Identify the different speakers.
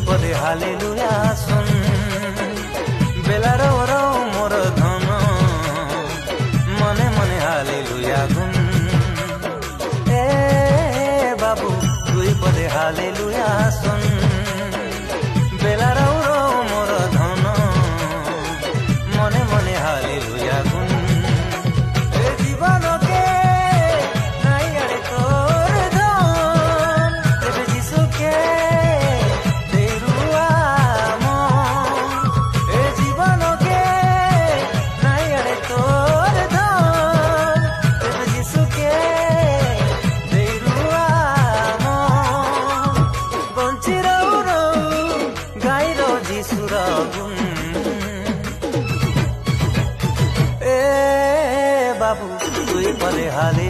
Speaker 1: पदे हालेलुया सुन बेला रौ रौ मोर धन मने मने हालेलुया गुन ए बाबू दुई पदे हालेलुया सुन बेला रौ रौ मोर धन मने मने हालेलुया गुन बाबू तुई पदे हाले